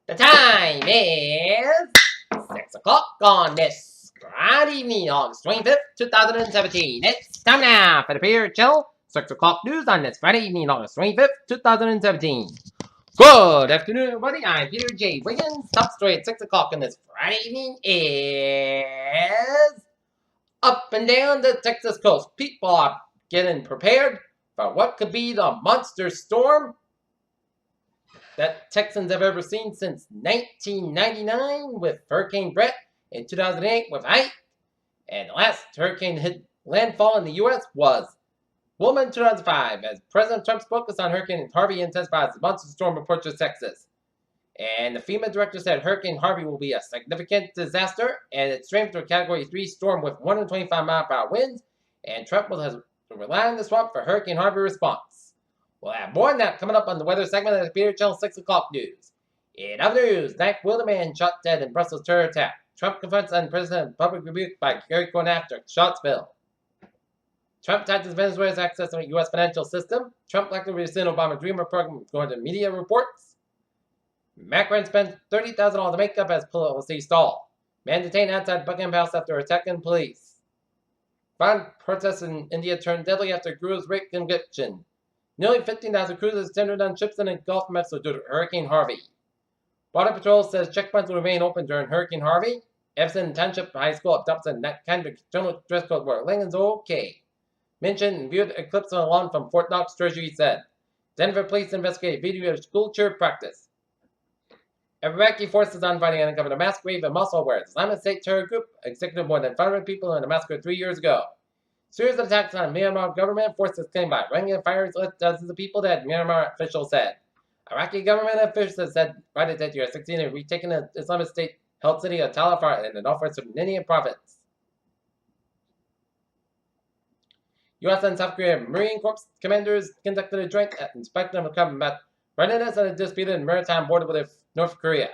The time is 6 o'clock on this Friday evening, August 25th, 2017. It's time now for the Peter Chill 6 o'clock news on this Friday evening, August 25th, 2017. Good afternoon, everybody. I'm Peter J. Wiggins. Top story at 6 o'clock on this Friday evening is up and down the Texas coast. People are getting prepared for what could be the monster storm that Texans have ever seen since 1999 with Hurricane Brett, in 2008 with Ike, and the last hurricane hit landfall in the U.S. was Wilma in 2005, as President Trump's focus on Hurricane Harvey intensifies the monster storm approaches Texas. And the FEMA director said Hurricane Harvey will be a significant disaster, and it's strengthened to a Category 3 storm with 125-mile-per-hour winds, and Trump will have to rely on the swamp for Hurricane Harvey response. We'll have more on that coming up on the weather segment of the Peter Channel 6 o'clock news. In other news, Knife Wilderman shot dead in Brussels terror attack. Trump confronts unprecedented public rebuke by Gary Cohn after Shotsville. Trump taxes Venezuela's access to the U.S. financial system. Trump likely to rescind Obama Dreamer program according to media reports. Macron spent $30,000 on makeup as policy stall. Man detained outside Buckingham House after attacking police. Violent protests in India turned deadly after Guru's rape conviction. Nearly 15,000 cruisers tendered on ships in the Gulf of Mexico due to Hurricane Harvey. Border Patrol says checkpoints will remain open during Hurricane Harvey. Everson Township High School adopts a kind of general dress code where Lincoln's okay. Mentioned and viewed eclipse on a lawn from Fort Knox, Treasury said. Denver police investigate video of school cheer practice. Iraqi forces on Friday uncovered a mass grave in Mosul where Islamic State terror group executed more than 500 people in a massacre 3 years ago. Series of attacks on Myanmar government forces claimed by ranking fires left dozens of people dead, Myanmar officials said. Iraqi government officials said Friday that year 16 had retaken the Islamic State held city of Tal Afar in the northwestern Ninian province. U.S. and South Korean Marine Corps commanders conducted a joint inspection of combat readiness at a disputed maritime border with North Korea.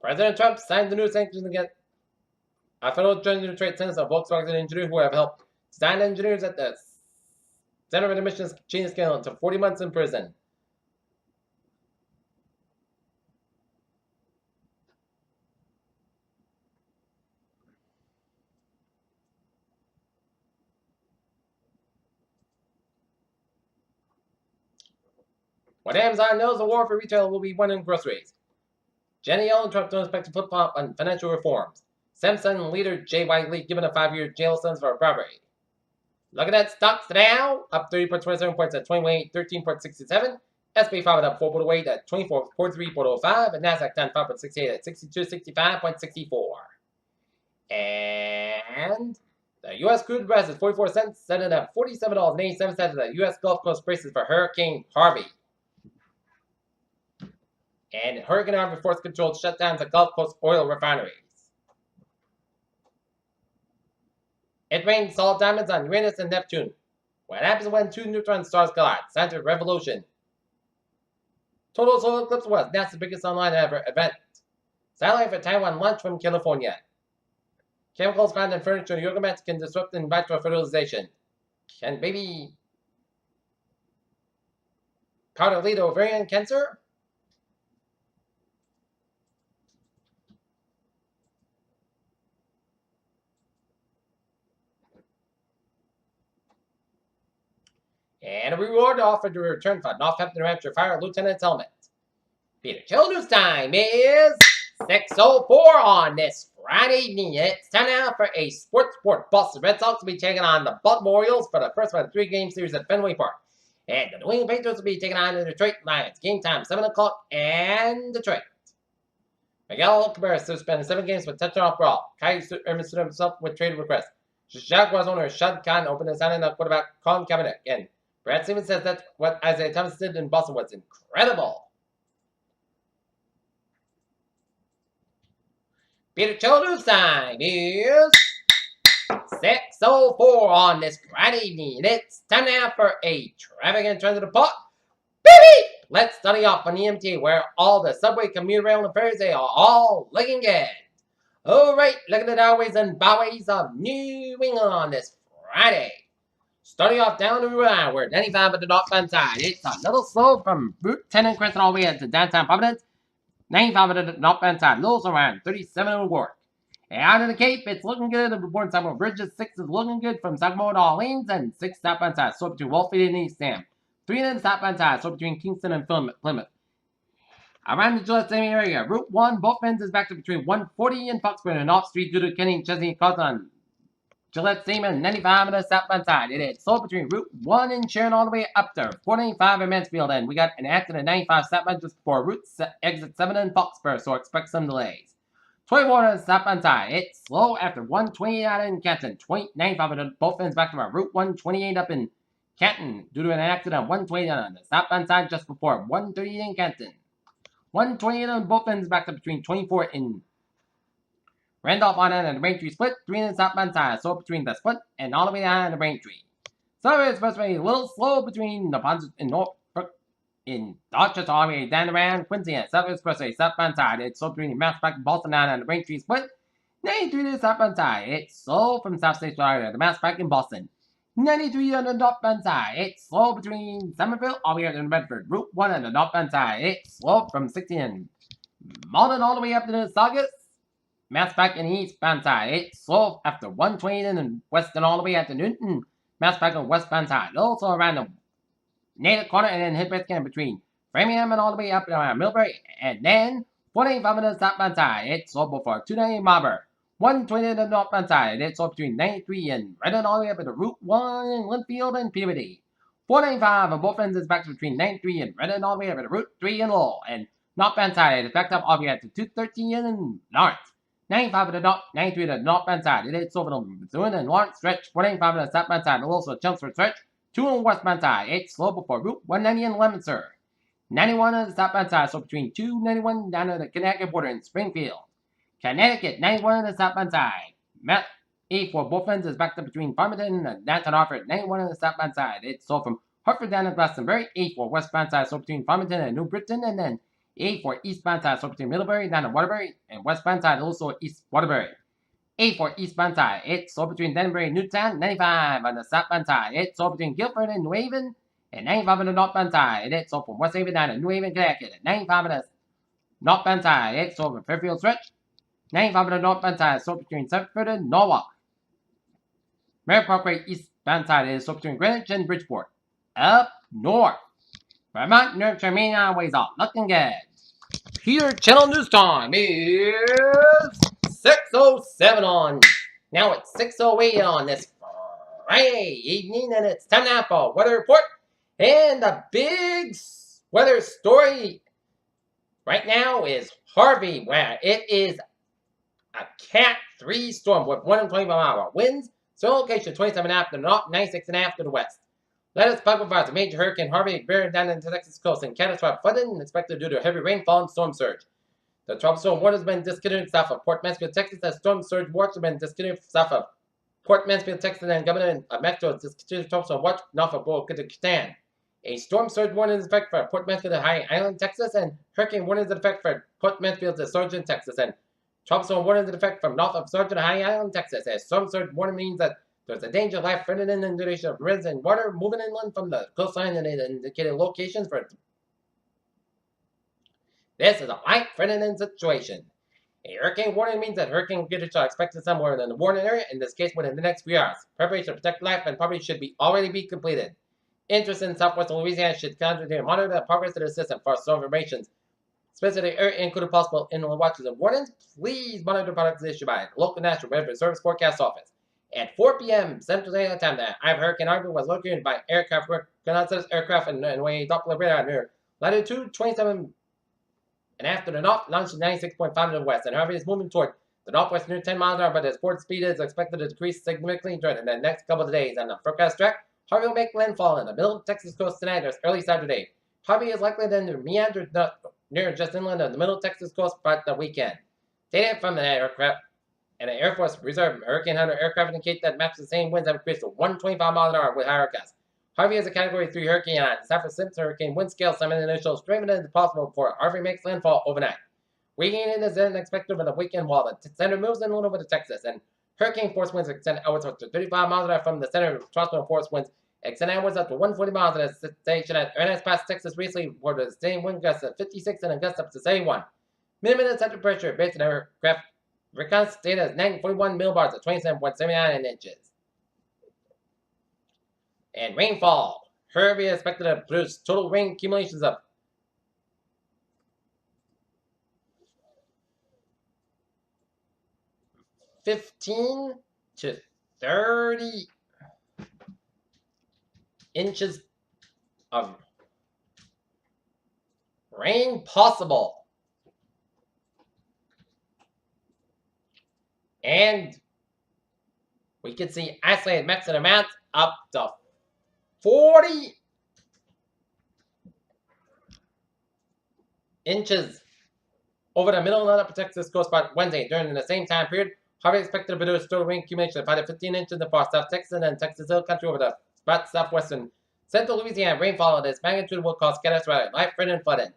President Trump signed the new sanctions against Federal General Trade Centers of Volkswagen engineers who have helped design engineers at the Center of Emissions Chain Scale to 40 months in prison. What Amazon knows, the war for retail will be won in groceries. Jenny Yellen Trump don't expect to flip-flop on financial reforms. Samsung leader Jay Wiley given a 5-year jail sentence for robbery. Looking at stocks now, up 30.27 points at 2813.67. SP 5 up 4.08 at 2443.05, and Nasdaq 10 5.68 at 6265.64. And the U.S. crude price is 44 cents, setting at $47.87 at the U.S. Gulf Coast prices for Hurricane Harvey. And Hurricane Harvey force controlled shutdowns at Gulf Coast oil refineries. It rains solid diamonds on Uranus and Neptune. What happens when two neutron stars collide? Scientific revolution. Total solar eclipse was NASA's biggest online ever event. Satellite for Taiwan launched from California. Chemicals found in furniture and yoga mats can disrupt in vitro fertilization. Can baby powder lead to ovarian cancer? And a reward offered to return for Northampton, New Hampshire Fire Lieutenant's helmet. Peter Chill News time is 6:04 on this Friday evening. It's time now for a sports report. Boston Red Sox will be taking on the Baltimore Orioles for the first of a 3-game series at Fenway Park. And the New England Patriots will be taking on the Detroit Lions. Game time 7 o'clock and Detroit. Miguel Cabrera suspended 7 games with touchdown brawl. Kai Emerson himself with trade request. Jaguars owner Shad Khan opened his signing of quarterback Colin Kaepernick. And Brad Stevens says that what Isaiah Thomas did in Boston was incredible. Peter Chill News time is 6:04 on this Friday evening. It's time now for a traffic and transit report. Baby! Let's study off on the MTA where all the subway, commuter rail, and ferries, they are all looking good. Alright, look at the highways and byways of New England on this Friday. Starting off down the route, we're 95 at the northbound side. It's a little slow from Route 10 and Crescent all the way to downtown Providence. 95 at the northbound side, little around 37 at work. And out of the Cape, it's looking good. The board Sagamore Bridges 6 is looking good from Sagamore to Orleans, and 6 southbound side, so between Wolfie and East Sam. 3 in the southbound side, so between Kingston and Plymouth. Around the Gillette same area, Route 1, both ends is back to between 140 and Foxborough and off Street due to Kenny, Chesney, Cawthon. Gillette Seaman, 95 on the southbound side. It is sold between Route 1 and Sharon all the way up to 495 in Mansfield. And we got an accident at 95 southbound just before Route exit 7 in Foxborough, so expect some delays. 24 on the southbound side. It's slow after 128 out in Canton. 95 on both ends back to our Route 128 up in Canton due to an accident on 128 on the southbound side just before 138 in Canton. 128 on both ends back to between 24 in Randolph Island and the Braintree split, 3 in the southbound side, so between the split and all the way down the Braintree. Southern Expressway a little slow between the Ponds in Norfolk, in Dorchester all the way down around Quincy and Southern Expressway southbound side. It's slow between Mass Back and Boston Island and the Braintree split, 93 to the southbound side. It's slow from South State Florida to Mass Back in Boston. 93 on the northbound side. It's slow between Somerville all the way up to Medford. Route 1 on the northbound side. It's slow from 60 and Malden all the way up to the Saugus. Mass back in the eastbound side. It's slow after 120 and western all the way up to Newton. Mass back on westbound side. Also around the Native corner and then hit Biscayne between Framingham and all the way up around Millbury. And then 45 on the southbound side. It's slow before 290 Marlborough. 120 on the northbound side. It's slow between 93 and Redden all the way up to Route 1 in Linfield and Peabody. 495 on both ends is back to between 93 and Redden all the way up to Route 3 in Lowell. And northbound side is backed up all the way up to 213 in Lawrence. 95 to the north, 93 to the northbound side. It is over the Missouri and Lawrence stretch. 495 to the southbound side. Also Chelmsford stretch. 2 on the westbound side. It's slow before Route 190 in Leominster. 91 on the southbound side. So between 291 down to the Connecticut border in Springfield. Connecticut, 91 on the southbound side. Mount E for both ends is back to between Farmington and Downtown Hartford. 91 on the southbound side. It's slow from Hartford down to Glastonbury. E for westbound side. So between Farmington and New Britain. And then A for eastbound side, so between Middlebury down to Waterbury, and westbound side also East Waterbury. A for eastbound side, it's so between Denbury and Newtown. 95 on the southbound side, it's so between Guilford and New Haven, and 95 on the northbound side, it's so from West Haven down to New Haven, Connecticut. 95 on the northbound side, it's so from Fairfield stretch. 95 on the northbound side, so between Suffolk and Norwalk. Mary Parkway eastbound side is so between Greenwich and Bridgeport. Up north, Vermont, New Hampshire, Maine highways are looking good. Here, Channel News Time is 6:07 on. Now it's 6:08 on this Friday evening, and it's time now for weather report. And the big weather story right now is Harvey, where it is a Cat 3 storm with 125-mile winds. So location 27.5 to the north, 96.5 to the west. Latest public advisory: major Hurricane Harvey bearing down into the Texas coast and catastrophic flooding expected due to heavy rainfall and storm surge. The tropical storm warning has been discontinued south of Port Mansfield, Texas. The storm surge watch has been discontinued south of Port Mansfield, Texas, and Governor of Metro discontinued tropical storm watch north of Bo-Katan. A storm surge warning is in effect for Port Mansfield and High Island, Texas, and hurricane warning is in effect for Port Mansfield to Sargent, Texas, and tropical storm warning is in effect from north of Sargent to High Island, Texas. A storm surge warning means that there's a danger of life-threatening inundation of rivers and water moving inland from the coastline and indicated locations for this is a life-threatening situation. A hurricane warning means that hurricane conditions are expected somewhere in the warning area, in this case within the next few hours. Preparation to protect life and property should already be completed. Interest in southwestern Louisiana should continue to monitor the progress of the system for storm formations. Specific area including possible inland watches and warnings. Please monitor products issued by the local National Weather Service Forecast Office. At 4 p.m. Central Standard Time, the Hurricane Harvey was located by aircraft reconnaissance aircraft and way Doppler radar near latitude 27 and after the north, longitude 96.5 to the west. And Harvey is moving toward the northwest near 10 miles an hour, but its port speed is expected to decrease significantly during the next couple of days. On the forecast track, Harvey will make landfall in the middle of Texas coast tonight or early Saturday. Harvey is likely to meander near just inland of the middle Texas coast by the weekend. Data from the aircraft and the Air Force Reserve Hurricane Hunter aircraft indicate that match the same winds have increased to 125 miles an hour with higher gusts. Harvey is a Category 3 hurricane on Saffir-Simpson hurricane wind scale, some initial strength is possible before Harvey makes landfall overnight. Weekend is then expected over the weekend while the center moves in over to Texas, and Hurricane force winds extend outwards up to 35 miles an hour from the center. Tropical force winds extend outwards up to 140 miles an hour. Station at Ernest past Texas recently reported the same wind gusts at 56 and a gust up to 71. Minimum center pressure based on aircraft reconnaissance data is 941 millibars at 27.79 inches. And rainfall. Harvey is expected to produce total rain accumulations of 15 to 30 inches of rain possible. And we can see isolated maximum amounts up to 40 inches over the middle and upper Texas coast by Wednesday. During the same time period, Harvey expected to produce total rain accumulation of 5 to 15 inches in the far South Texas and Texas Hill Country over the spot southwestern central Louisiana. Rainfall of this magnitude will cause catastrophic life-threatening flooding.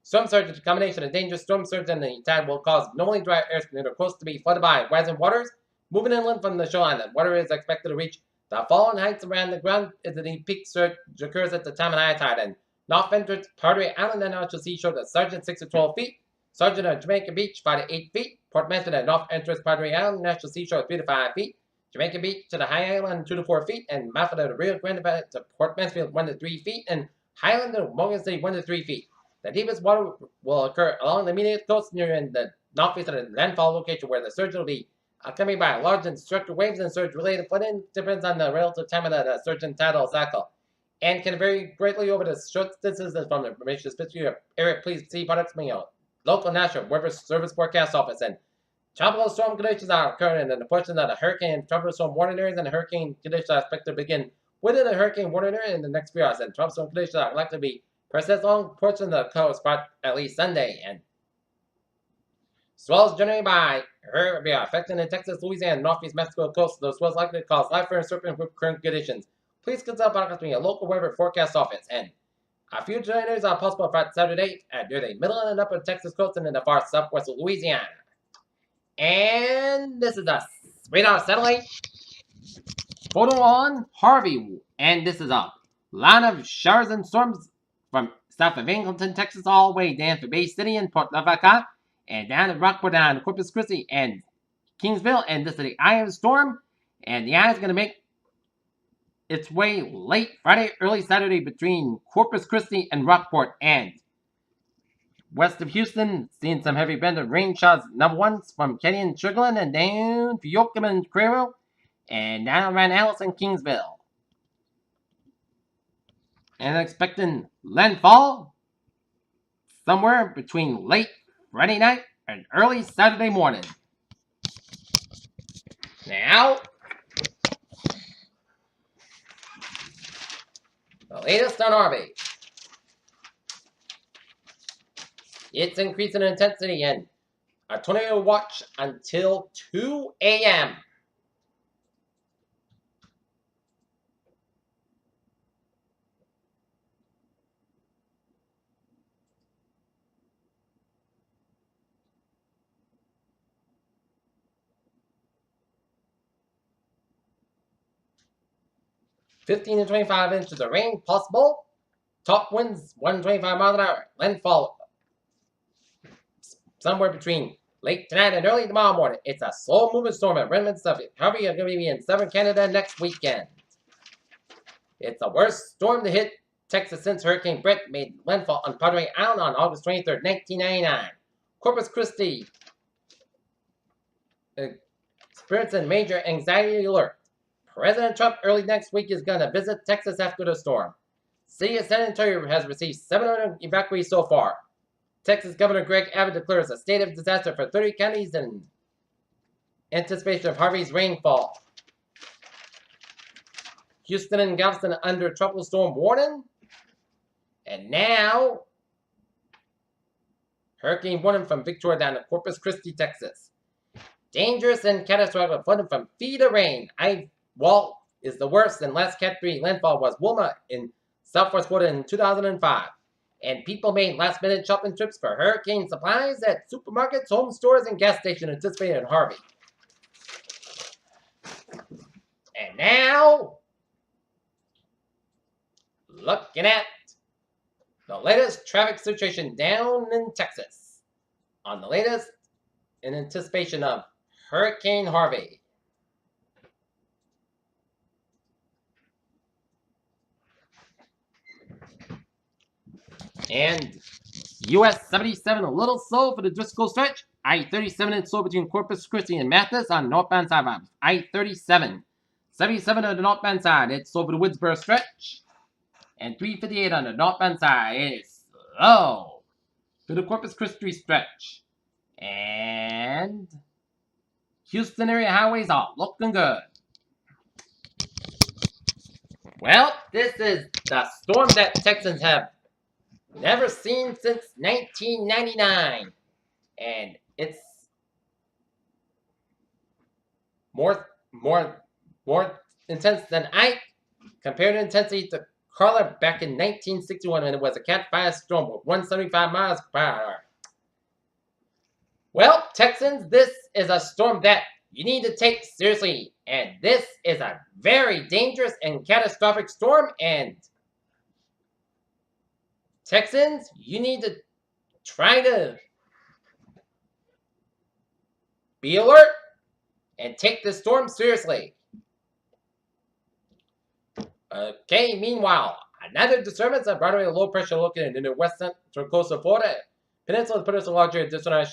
Storm surge is a combination of dangerous storm surge and the tide will cause normally dry areas near the coast to be flooded by rising waters moving inland from the shoreline. The water is expected to reach the fallen heights around the ground as the peak surge occurs at the time of high tide. And north entrance, Carteret Island and Archer Seashore at Sergeant 6 to 12 feet. Sergeant at Jamaica Beach 5 to 8 feet. Port Menton at north entrance, Carteret Island, National Seashore 3 to 5 feet. Jamaica Beach to the High Island 2 to 4 feet. And Moffat at the Rio Grande to Port Mansfield 1 to 3 feet. And Highland to Morgan City 1 to 3 feet. The deepest water will occur along the immediate coast near the northeast of the landfall location where the surge will be accompanied by large and structural waves and surge-related flooding. Depends on the relative time of the surge and tidal cycle and can vary greatly over the short distances from the information specific area. Please see products from your local national weather service forecast office. And tropical storm conditions are occurring in the portion of the hurricane tropical storm warning areas, and the hurricane conditions are expected to begin within the hurricane warning area in the next few hours. And tropical storm conditions are likely to be persist along portions of the coast by at least Sunday. And swells generated by Harvey affecting the Texas, Louisiana, and northeast Mexico coast. Those swells likely to cause life-threatening surfing with current conditions. Please consult products from your local weather forecast office. And a few tornadoes are possible for Saturday near the middle and upper Texas coast and in the far southwest of Louisiana. And this is a radar satellite photo on Harvey. And this is a line of showers and storms from south of Angleton, Texas, all the way down to Bay City and Port Lavaca, and down to Rockport, down to Corpus Christi and Kingsville. And this is the eye of the storm. And the eye is going to make its way late Friday, early Saturday between Corpus Christi and Rockport. And west of Houston, seeing some heavy band of rain showers, number ones from Kenny and Sugarland and down to Yoakum and Crero, and down around Alice and Kingsville. And expecting landfall somewhere between late Friday night and early Saturday morning. Now, the latest on Harvey. It's increasing in intensity and a tornado watch until 2 a.m. (15 to 25 inches of rain possible. Top winds 125 miles an hour. Landfall somewhere between late tonight and early tomorrow morning. It's a slow-moving storm at remnants of Harvey are going to be in southern Canada next weekend. It's the worst storm to hit Texas since Hurricane Brett made landfall on Padre Island on August 23rd, 1999. Corpus Christi experiencing major anxiety alert. President Trump early next week is going to visit Texas after the storm. City of San Antonio has received 700 evacuees so far. Texas Governor Greg Abbott declares a state of disaster for 30 counties in anticipation of Harvey's rainfall. Houston and Galveston under tropical storm warning. And now, hurricane warning from Victoria down to Corpus Christi, Texas. Dangerous and catastrophic flooding from feet of rain. Walt is the worst, and last Cat 3 landfall was Wilma in southwest Florida in 2005. And people made last-minute shopping trips for hurricane supplies at supermarkets, home stores, and gas stations anticipated in Harvey. And now, looking at the latest traffic situation down in Texas. On the latest, in anticipation of Hurricane Harvey. And US 77 a little slow for the Driscoll stretch. I-37 is slow between Corpus Christi and Mathis on northbound side of I-37. 77 on the northbound side, it's slow for the Woodsboro stretch. And 358 on the northbound side is slow to the Corpus Christi stretch. And Houston area highways are looking good. Well, this is the storm that Texans have never seen since 1999. And it's more intense than Ike compared to intensity to Carla back in 1961 when it was a Cat 5 storm with 175 miles per hour. Well, Texans, this is a storm that you need to take seriously. And this is a very dangerous and catastrophic storm. And Texans, you need to try to be alert and take this storm seriously. Okay, meanwhile, another disturbance of Broadway low pressure located in the west central coast of Florida. Peninsula put us a larger additional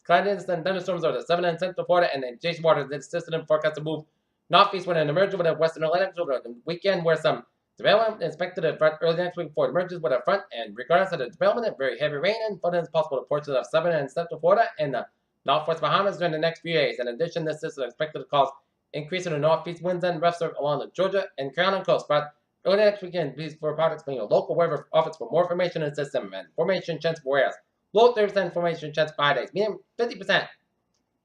clouds and thunderstorms over the 7 and central Florida and the adjacent waters that system and forecast to move northeast when it emerges with a western Atlantic over the weekend where some development is expected to front early next week before it emerges with a front, and regardless of the development, very heavy rain and flooding is possible to portions of 7 and central Florida and the northwest Bahamas during the next few days. In addition, this system is expected to cause increase in the northeast winds and rough surf along the Georgia and Carolina coast. But early next weekend, please for products from your local weather office for more information on the system and formation chance for areas. Low 30% formation chance 5 days, medium 50%.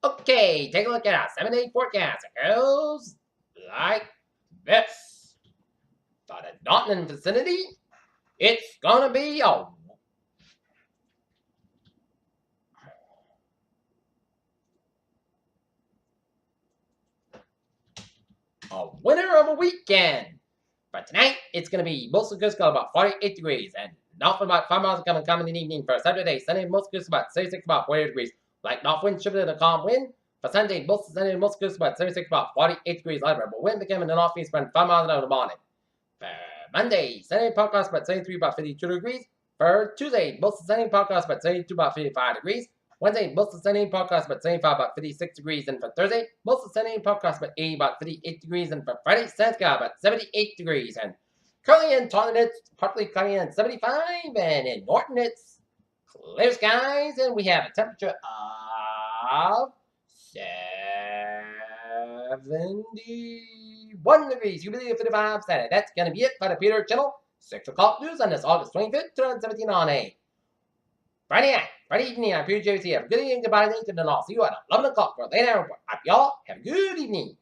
Okay, take a look at our 7-day forecast. It goes like this. For the Dalton vicinity, it's gonna be a winner of a weekend. For tonight, it's going to be mostly good about 48 degrees and north about 5 miles coming in the evening. For Saturday, Sunday, most good about 76 about 48 degrees. Light north wind shifted a calm wind. For Sunday, most good about 76 about 48 degrees. Light rebel wind became in the northeast around 5 miles an hour in the morning. For Monday, Sunday, podcast about 73 about 52 degrees. For Tuesday, most sunny podcast about 72 about 55 degrees. Wednesday, most sunny podcast about 75 about 56 degrees. And for Thursday, most sunny podcast about 80 about 58 degrees. And for Friday, sun sky about 78 degrees. And currently in Taunton, it's partly cloudy at 75. And in Norton, it's clear skies. And we have a temperature of 71 degrees. Humidity of 55%. That's going to be it for the Peter Channel 6 o'clock news on this August 25th, 2017 on a Friday night, Friday evening. I'm Peter JVC. Have a good evening, goodbye, and then I'll see you at 11 o'clock for a late hour report. Y'all have a good evening.